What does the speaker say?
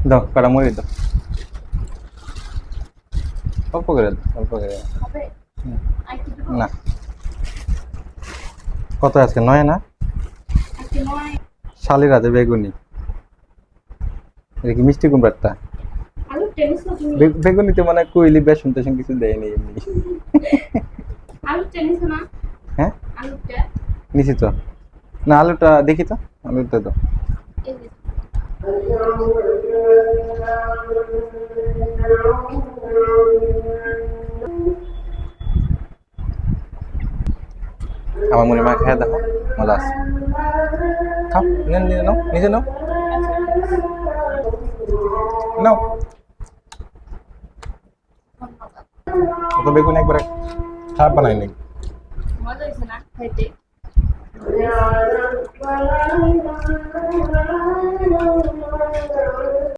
দাও কটা মরিচ দাও, অল্প করে দাও, অল্প করে দাও। হবে হুম, আর কি দিব না কত আজকে 9 না? আজকে নয় শালির হাতে বেগুনি, এটা কি মিষ্টি কুমড়ারটা? আলু টেনিস না তুমি বেগুনিতে মানে কইলি বেসন টেসন কিছু দেয়নি এমনি। আলু টেনিস না হ্যাঁ আলুটা নিছি তো, না আলুটা দেখি তো, আলুটা তো এই যে আমার মনে মা খেয়ে দেখো, মজা আছে। খাও, নিজে নাও, নিজে নাও, নাও। অত বেগুন একবারে খারাপ বানাই নাই। মজা হয়েছে না খাইতে